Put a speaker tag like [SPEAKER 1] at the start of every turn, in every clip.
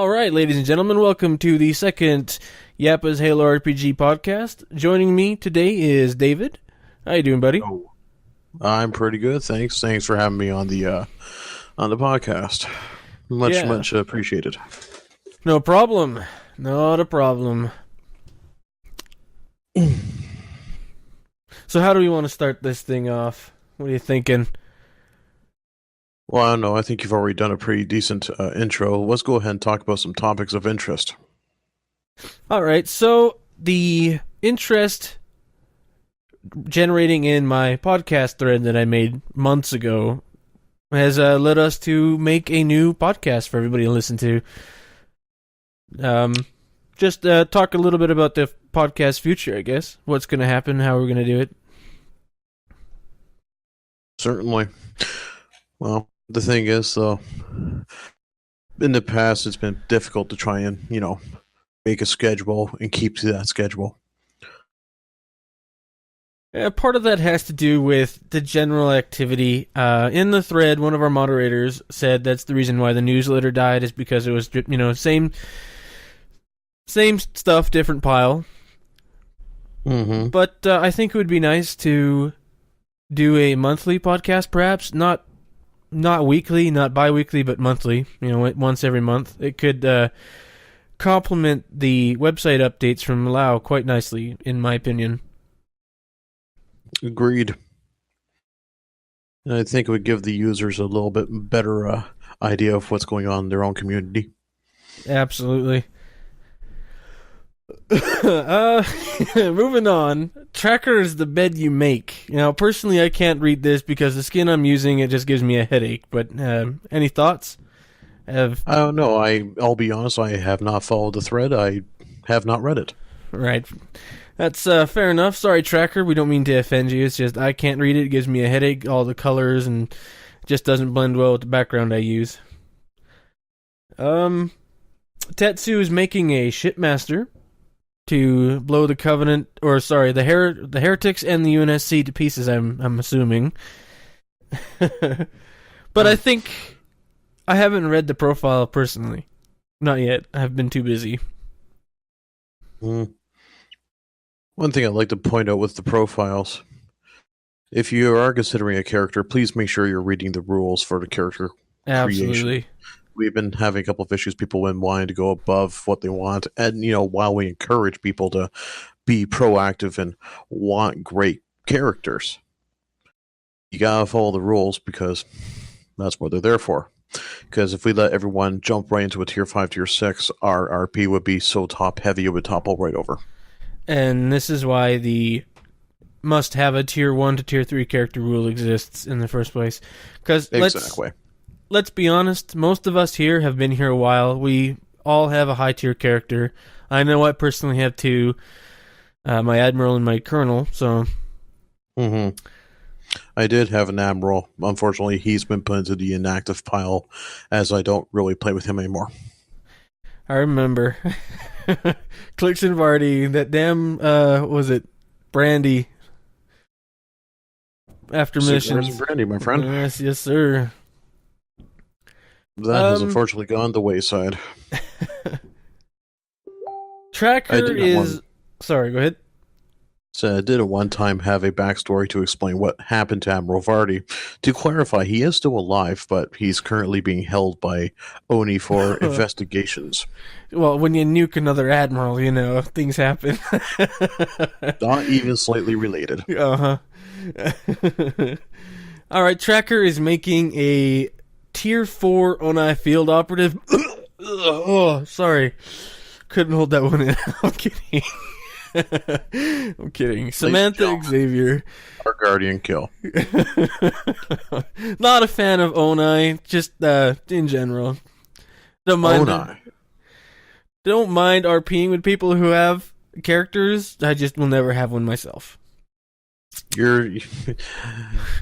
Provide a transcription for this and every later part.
[SPEAKER 1] All right, ladies and gentlemen, welcome to the second Yappa's Halo RPG podcast. Joining me today is David. How you doing, buddy?
[SPEAKER 2] Oh, I'm pretty good, thanks. Thanks for having me on the podcast. Much appreciated.
[SPEAKER 1] No problem. Not a problem. So how do we want to start this thing off? What are you thinking?
[SPEAKER 2] Well, I don't know. I think you've already done a pretty decent intro. Let's go ahead and talk about some topics of interest.
[SPEAKER 1] All right, so the interest generating in my podcast thread that I made months ago has led us to make a new podcast for everybody to listen to. Just talk a little bit about the podcast future, I guess. What's going to happen, how we're going to do it.
[SPEAKER 2] Certainly. Well, the thing is, though, in the past, it's been difficult to try and, make a schedule and keep to that schedule.
[SPEAKER 1] Part of that has to do with the general activity. In the thread, one of our moderators said that's the reason why the newsletter died, is because it was, same stuff, different pile.
[SPEAKER 2] Mm-hmm.
[SPEAKER 1] But I think it would be nice to do a monthly podcast, perhaps. Not weekly, not bi-weekly, but monthly. Once every month. It could complement the website updates from Lao quite nicely, in my opinion.
[SPEAKER 2] Agreed. And I think it would give the users a little bit better idea of what's going on in their own community.
[SPEAKER 1] Absolutely. Moving on. Tracker is the bed you make. Now, personally, I can't read this because the skin I'm using, it just gives me a headache. But any thoughts?
[SPEAKER 2] I don't know. I'll be honest, I have not followed the thread. I have not read it.
[SPEAKER 1] Right. That's fair enough. Sorry, Tracker. We don't mean to offend you. It's just I can't read it. It gives me a headache. All the colors and just doesn't blend well with the background I use. Tetsu is making a shipmaster to blow the Covenant, the heretics and the UNSC to pieces. I'm assuming. But I think I haven't read the profile personally. Not yet. I've been too busy.
[SPEAKER 2] One thing I'd like to point out with the profiles, if you are considering a character, please make sure you're reading the rules for the character
[SPEAKER 1] Absolutely.
[SPEAKER 2] creation. We've been having a couple of issues, people wanting to go above what they want, and while we encourage people to be proactive and want great characters, you gotta follow the rules because that's what they're there for. Because if we let everyone jump right into a tier 5, tier 6, our RP would be so top heavy it would topple right over.
[SPEAKER 1] And this is why the must have a tier 1 to tier 3 character rule exists in the first place. Because let's be honest, most of us here have been here a while. We all have a high tier character. I know I personally have two, my Admiral and my Colonel, so...
[SPEAKER 2] Mm-hmm. I did have an Admiral. Unfortunately, he's been put into the inactive pile as I don't really play with him anymore.
[SPEAKER 1] I remember. Clicks and Vardy, that damn, was it Brandy? After missions.
[SPEAKER 2] Brandy, my friend.
[SPEAKER 1] Yes, sir.
[SPEAKER 2] That has unfortunately gone the wayside.
[SPEAKER 1] Tracker is... Sorry, go ahead.
[SPEAKER 2] So I did at one time have a backstory to explain what happened to Admiral Vardy. To clarify, he is still alive, but he's currently being held by Oni for investigations.
[SPEAKER 1] Well, when you nuke another Admiral, things happen.
[SPEAKER 2] Not even slightly related.
[SPEAKER 1] Uh-huh. Alright, Tracker is making a Tier 4 Oni Field Operative. Oh, sorry. Couldn't hold that one in. I'm kidding. I'm kidding. Samantha Xavier.
[SPEAKER 2] Our Guardian kill.
[SPEAKER 1] Not a fan of Oni, just in general. Don't mind RPing with people who have characters. I just will never have one myself.
[SPEAKER 2] You're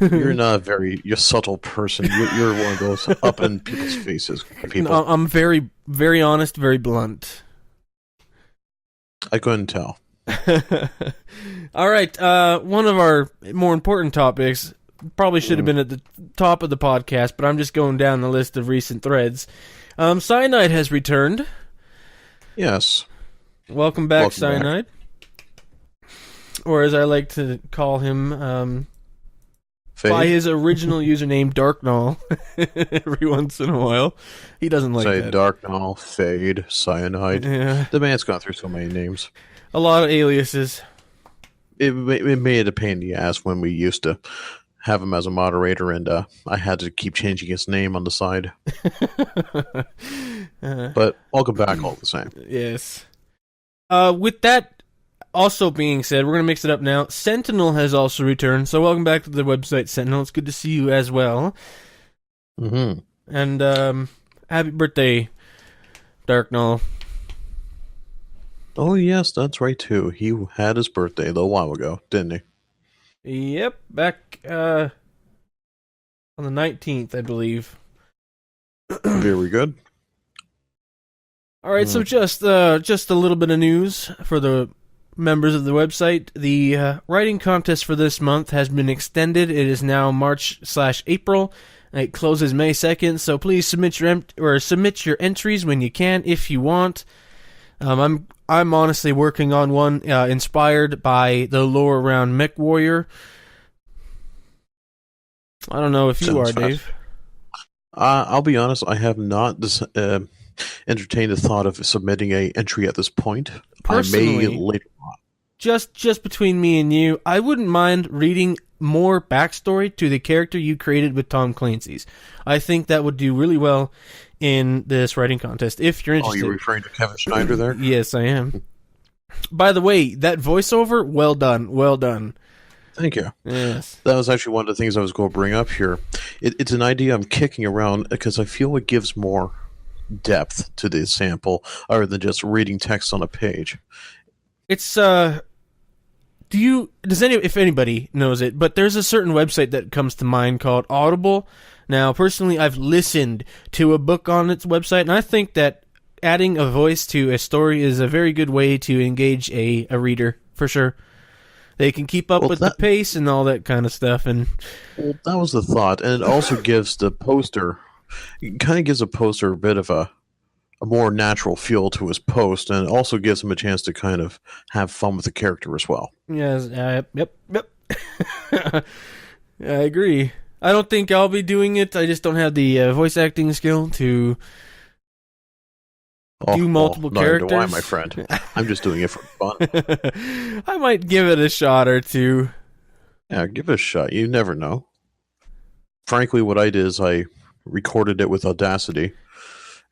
[SPEAKER 2] not a very subtle person. You're one of those up in people's faces people.
[SPEAKER 1] No, I'm very, very honest, very blunt.
[SPEAKER 2] I couldn't tell.
[SPEAKER 1] All right, one of our more important topics probably should have been at the top of the podcast, but I'm just going down the list of recent threads, Cyanide has returned.
[SPEAKER 2] Yes.
[SPEAKER 1] Welcome back, Cyanide. Or as I like to call him, by his original username, Darknull. Every once in a while. He doesn't like that.
[SPEAKER 2] Darknull, Fade, Cyanide.
[SPEAKER 1] Yeah.
[SPEAKER 2] The man's gone through so many names.
[SPEAKER 1] A lot of aliases.
[SPEAKER 2] It made a pain in the ass when we used to have him as a moderator, and I had to keep changing his name on the side. But welcome back all the same.
[SPEAKER 1] Yes. With that also being said, we're going to mix it up now. Sentinel has also returned, so welcome back to the website, Sentinel. It's good to see you as well.
[SPEAKER 2] Mm-hmm.
[SPEAKER 1] And happy birthday, Darknull.
[SPEAKER 2] Oh, yes, that's right, too. He had his birthday a little while ago, didn't
[SPEAKER 1] he? Yep, back on the 19th, I believe.
[SPEAKER 2] Very good.
[SPEAKER 1] All right, so just a little bit of news for the members of the website. The writing contest for this month has been extended. It is now March/April. It closes May 2nd, so please submit your entries when you can, if you want. I'm honestly working on one inspired by the lore around Mech Warrior. I don't know if you are, Dave.
[SPEAKER 2] I'll be honest, I have not entertained the thought of submitting an entry at this point.
[SPEAKER 1] Personally,
[SPEAKER 2] I may later on.
[SPEAKER 1] Just between me and you, I wouldn't mind reading more backstory to the character you created with Tom Clancy's. I think that would do really well in this writing contest, if you're interested.
[SPEAKER 2] Oh, you're referring to Kevin Schneider there?
[SPEAKER 1] Yes, I am. By the way, that voiceover, well done.
[SPEAKER 2] Thank you.
[SPEAKER 1] Yes.
[SPEAKER 2] That was actually one of the things I was going to bring up here. It's an idea I'm kicking around because I feel it gives more depth to the sample other than just reading text on a page.
[SPEAKER 1] It's if anybody knows it, but there's a certain website that comes to mind called Audible. Now, personally, I've listened to a book on its website, and I think that adding a voice to a story is a very good way to engage a reader, for sure. They can keep up with the pace and all that kind of stuff. And
[SPEAKER 2] that was the thought, and it also gives the poster, it kind of gives a poster a bit of a more natural feel to his post, and it also gives him a chance to kind of have fun with the character as well.
[SPEAKER 1] Yes, yep. I agree. I don't think I'll be doing it. I just don't have the voice acting skill to do multiple characters.
[SPEAKER 2] Neither do I, my friend. I'm just doing it for fun.
[SPEAKER 1] I might give it a shot or two.
[SPEAKER 2] Yeah, give it a shot. You never know. Frankly, what I did is I recorded it with Audacity,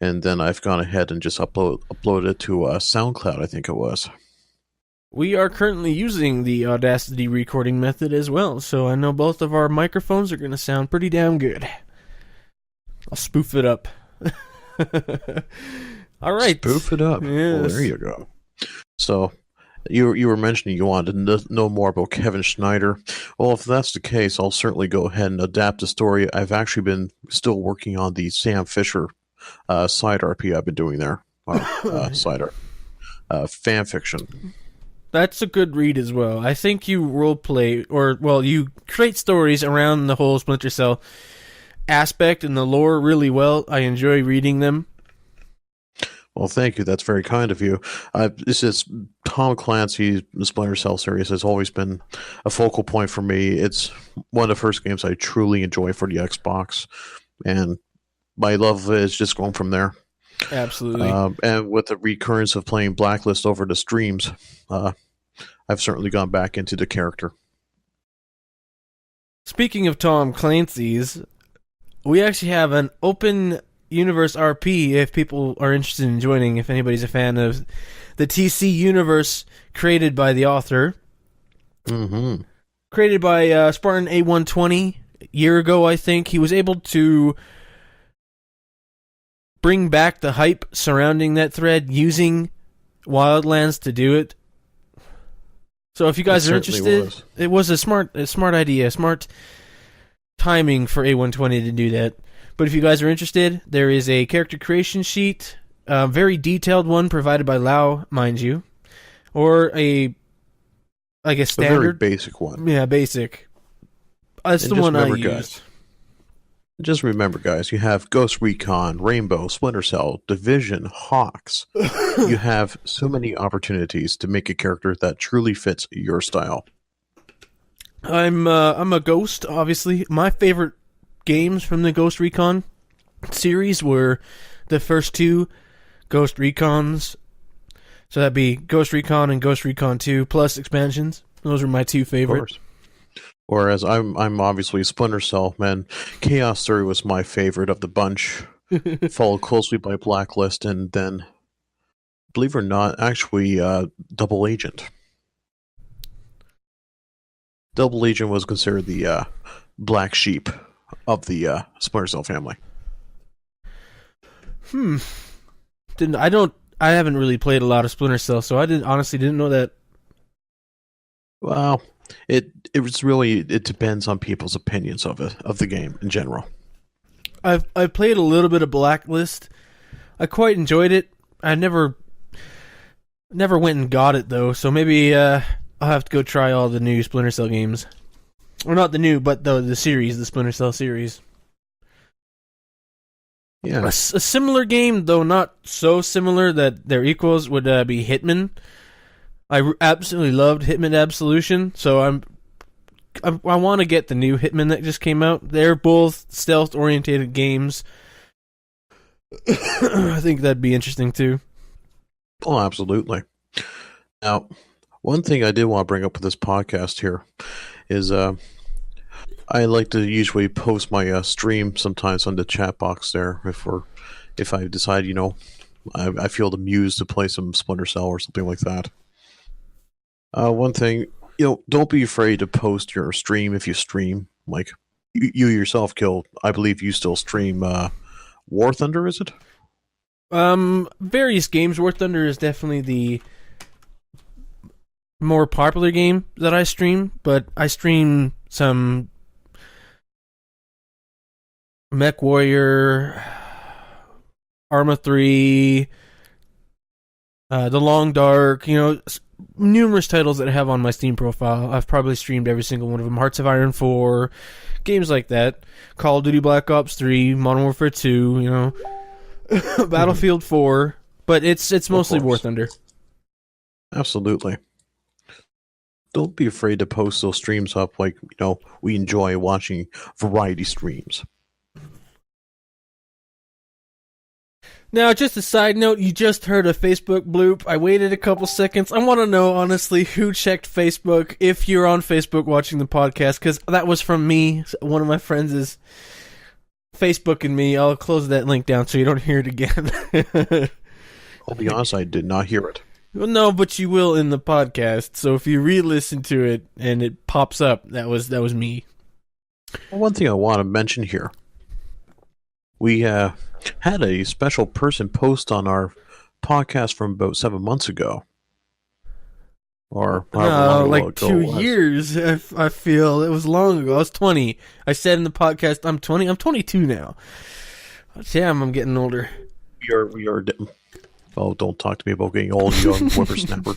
[SPEAKER 2] and then I've gone ahead and just uploaded it to SoundCloud, I think it was.
[SPEAKER 1] We are currently using the Audacity recording method as well, so I know both of our microphones are going to sound pretty damn good. I'll spoof it up. All right.
[SPEAKER 2] Spoof it up.
[SPEAKER 1] Yes.
[SPEAKER 2] Well, there you go. So, you were mentioning you wanted to know more about Kevin Schneider. Well, if that's the case, I'll certainly go ahead and adapt the story. I've actually been still working on the Sam Fisher side RP I've been doing there. Fan fiction.
[SPEAKER 1] That's a good read as well. I think you roleplay, you create stories around the whole Splinter Cell aspect and the lore really well. I enjoy reading them.
[SPEAKER 2] Well, thank you. That's very kind of you. This is Tom Clancy's Splinter Cell series has always been a focal point for me. It's one of the first games I truly enjoy for the Xbox, and my love is just going from there.
[SPEAKER 1] Absolutely.
[SPEAKER 2] And with the recurrence of playing Blacklist over the streams, I've certainly gone back into the character. Speaking
[SPEAKER 1] of Tom Clancy's, we actually have an open universe RP if people are interested in joining, if anybody's a fan of the TC universe created by the author.
[SPEAKER 2] Mm-hmm.
[SPEAKER 1] Created by Spartan A120 a year ago, I think. He was able to bring back the hype surrounding that thread using Wildlands to do it. So if you guys are interested, it was a smart idea, smart timing for A120 to do that. But if you guys are interested, there is a character creation sheet, a very detailed one provided by Lau, mind you, or a standard,
[SPEAKER 2] a very basic one.
[SPEAKER 1] Yeah, basic. That's the one I used.
[SPEAKER 2] Just remember, guys, you have Ghost Recon, Rainbow, Splinter Cell, Division, Hawks. You have so many opportunities to make a character that truly fits your style.
[SPEAKER 1] I'm a Ghost, obviously. My favorite games from the Ghost Recon series were the first two Ghost Recons. So that'd be Ghost Recon and Ghost Recon 2 plus expansions. Those are my two favorites.
[SPEAKER 2] Whereas I'm obviously Splinter Cell, man. Chaos Theory was my favorite of the bunch, followed closely by Blacklist, and then, believe it or not, actually Double Agent. Double Agent was considered the black sheep of the Splinter Cell family.
[SPEAKER 1] I haven't really played a lot of Splinter Cell, so I honestly didn't know that.
[SPEAKER 2] Well, it depends on people's opinions of the game in general.
[SPEAKER 1] I've played a little bit of Blacklist. I quite enjoyed it. I never went and got it though, so maybe I'll have to go try all the new Splinter Cell games. Or not the new, but the series, the Splinter Cell series.
[SPEAKER 2] Yeah.
[SPEAKER 1] A similar game, though not so similar that they're equals, would be Hitman. I absolutely loved Hitman Absolution, so I want to get the new Hitman that just came out. They're both stealth-oriented games. I think that'd be interesting, too.
[SPEAKER 2] Oh, absolutely. Now, one thing I did want to bring up with this podcast here is I like to usually post my stream sometimes on the chat box there if I decide, I feel the muse to play some Splinter Cell or something like that. One thing, don't be afraid to post your stream if you stream. Like, you yourself, Kill, I believe you still stream War Thunder, is it?
[SPEAKER 1] Various games. War Thunder is definitely the more popular game that I stream, but I stream some Mech Warrior, Arma 3, The Long Dark, numerous titles that I have on my Steam profile. I've probably streamed every single one of them. Hearts of Iron 4, games like that. Call of Duty Black Ops 3, Modern Warfare 2, Battlefield 4, but it's mostly War Thunder.
[SPEAKER 2] Absolutely. Don't be afraid to post those streams up like, we enjoy watching variety streams.
[SPEAKER 1] Now, just a side note, you just heard a Facebook bloop. I waited a couple seconds. I want to know, honestly, who checked Facebook, if you're on Facebook watching the podcast, because that was from me. One of my friends is Facebooking me. I'll close that link down so you don't hear it again.
[SPEAKER 2] I'll be honest, I did not hear it.
[SPEAKER 1] Well, no, but you will in the podcast, so if you re-listen to it and it pops up, that was me.
[SPEAKER 2] Well, one thing I want to mention here. We had a special person post on our podcast from about 7 months ago. Or
[SPEAKER 1] like 2 years, I feel. It was long ago. I was 20. I said in the podcast, I'm 20. I'm 22 now. Damn, I'm getting older.
[SPEAKER 2] We are. Oh, don't talk to me about getting old, young whippersnapper.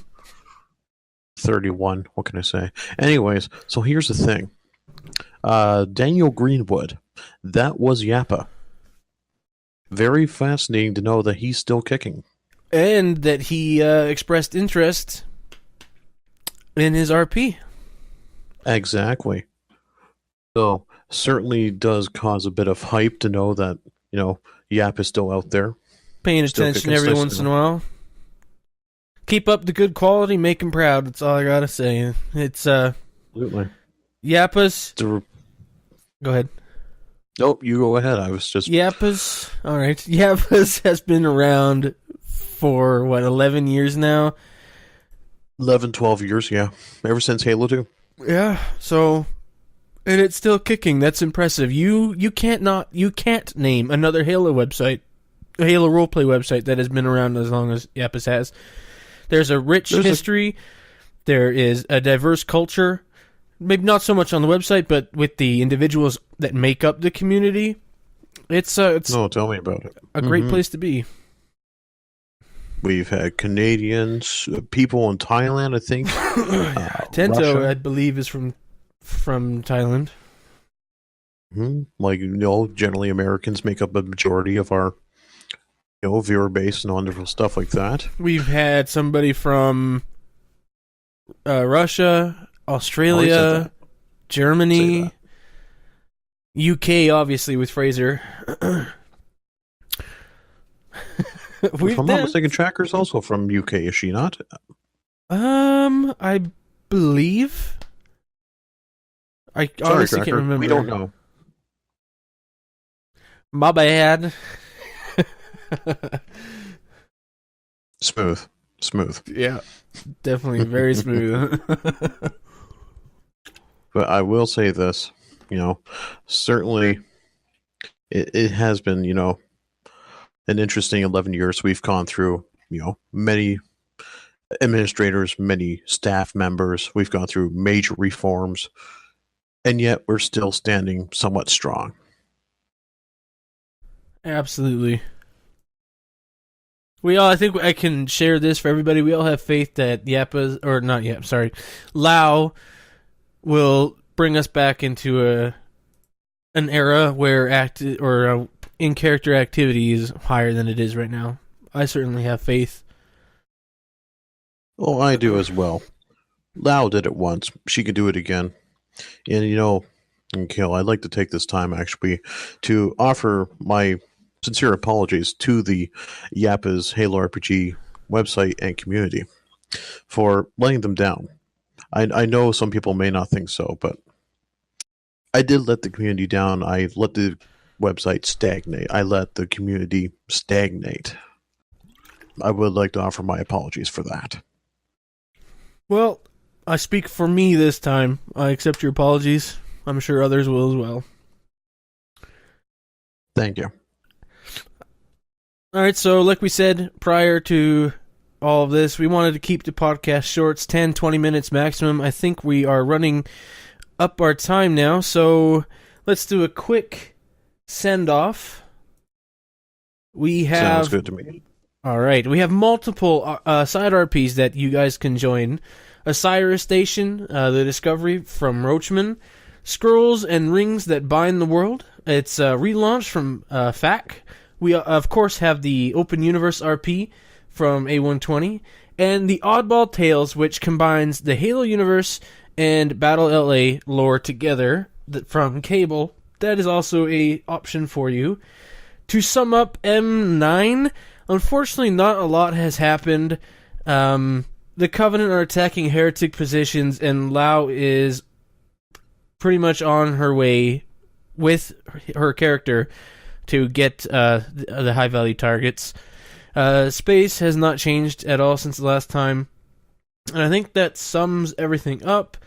[SPEAKER 2] 31, what can I say? Anyways, so here's the thing. Daniel Greenwood, that was Yappa. Very fascinating to know that he's still kicking.
[SPEAKER 1] And that he expressed interest in his RP.
[SPEAKER 2] Exactly. So, certainly does cause a bit of hype to know that, Yap is still out there.
[SPEAKER 1] Paying attention every once in a while. Keep up the good quality, make him proud. That's all I gotta say. It's,
[SPEAKER 2] Absolutely.
[SPEAKER 1] Yappas. Go ahead.
[SPEAKER 2] Nope, you go ahead. I was just...
[SPEAKER 1] Yappas. Alright. Yappas has been around for, 11 years now?
[SPEAKER 2] 11, 12 years, yeah. Ever since Halo 2.
[SPEAKER 1] Yeah, so... And it's still kicking. That's impressive. You can't name another Halo website, a Halo roleplay website that has been around as long as Yappas has. There's a rich history. There is a diverse culture. Maybe not so much on the website, but with the individuals that make up the community, it's
[SPEAKER 2] no, tell me about it.
[SPEAKER 1] A great place to be.
[SPEAKER 2] We've had Canadians, people in Thailand, I think.
[SPEAKER 1] Tento,
[SPEAKER 2] Russia.
[SPEAKER 1] I believe, is from Thailand.
[SPEAKER 2] Like, generally Americans make up a majority of our, viewer base and wonderful stuff like that.
[SPEAKER 1] We've had somebody from Russia, Australia, Germany, UK, obviously, with Fraser.
[SPEAKER 2] If I'm not mistaken, Tracker's also from UK, is she not?
[SPEAKER 1] I believe. I honestly can't remember.
[SPEAKER 2] We don't know.
[SPEAKER 1] My bad.
[SPEAKER 2] Smooth.
[SPEAKER 1] Yeah, definitely very smooth.
[SPEAKER 2] But I will say this, certainly it has been, an interesting 11 years. We've gone through, many administrators, many staff members. We've gone through major reforms, and yet we're still standing somewhat strong.
[SPEAKER 1] Absolutely. I think I can share this for everybody. We all have faith that Lao will bring us back into an era where in-character activity is higher than it is right now. I certainly have faith.
[SPEAKER 2] Oh, I do as well. Lao did it once. She can do it again. And, Kale, I'd like to take this time, actually, to offer my sincere apologies to the Yappas Halo RPG website and community for letting them down. I know some people may not think so, but I did let the community down. I let the website stagnate. I let the community stagnate. I would like to offer my apologies for that.
[SPEAKER 1] Well, I speak for me this time. I accept your apologies. I'm sure others will as well.
[SPEAKER 2] Thank you.
[SPEAKER 1] All right, so like we said prior to all of this, we wanted to keep the podcast shorts, 10, 20 minutes maximum. I think we are running up our time now, so let's do a quick send-off.
[SPEAKER 2] Sounds good to me.
[SPEAKER 1] All right, we have multiple side RPs that you guys can join. Osiris Station, the Discovery from Roachman, Scrolls and Rings That Bind the World. It's relaunched from FAC. We, of course, have the Open Universe RP from A120, and the Oddball Tales, which combines the Halo universe and Battle LA lore together from Cable. That is also a option for you. To sum up M9, unfortunately, not a lot has happened. The Covenant are attacking heretic positions, and Lao is pretty much on her way with her character to get the high-value targets. Space has not changed at all since the last time. And I think that sums everything up.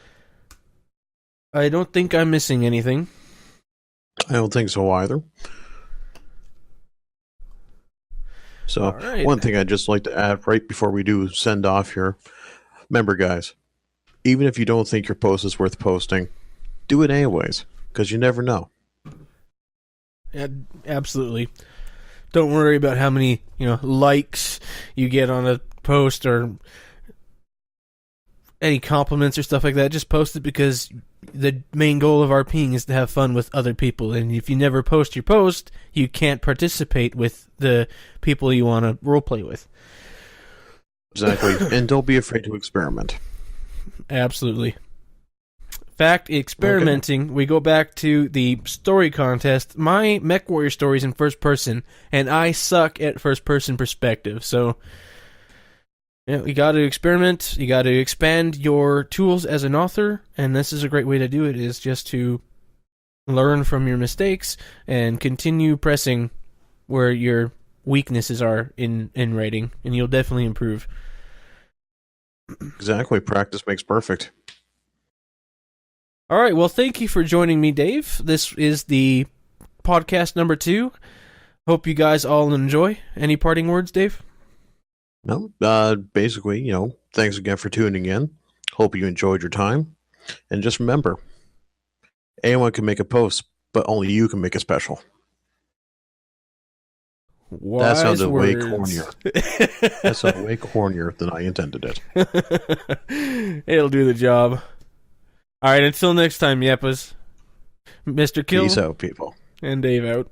[SPEAKER 1] I don't think I'm missing anything.
[SPEAKER 2] I don't think so either. So, One thing I'd just like to add right before we do send off here. Remember, guys, even if you don't think your post is worth posting, do it anyways, because you never know.
[SPEAKER 1] Yeah, absolutely. Don't worry about how many, likes you get on a post or any compliments or stuff like that. Just post it, because the main goal of RPing is to have fun with other people. And if you never post your post, you can't participate with the people you want to roleplay with.
[SPEAKER 2] Exactly. And don't be afraid to experiment.
[SPEAKER 1] Absolutely. Fact, experimenting, we go back to the story contest. My Mech Warrior story is in first person, and I suck at first person perspective. So, you got to experiment. You got to expand your tools as an author, and this is a great way to do it, is just to learn from your mistakes and continue pressing where your weaknesses are in writing, and you'll definitely improve.
[SPEAKER 2] Exactly. Practice makes perfect.
[SPEAKER 1] All right, well, thank you for joining me, Dave. This is the podcast number 2. Hope you guys all enjoy. Any parting words, Dave?
[SPEAKER 2] No, basically, thanks again for tuning in. Hope you enjoyed your time. And just remember, anyone can make a post, but only you can make it special.
[SPEAKER 1] Wise
[SPEAKER 2] that sounded
[SPEAKER 1] words.
[SPEAKER 2] Way cornier. That sounded way cornier than I intended it.
[SPEAKER 1] It'll do the job. All right, until next time, Yappas. Mr. Kill.
[SPEAKER 2] Peace out, people.
[SPEAKER 1] And Dave out.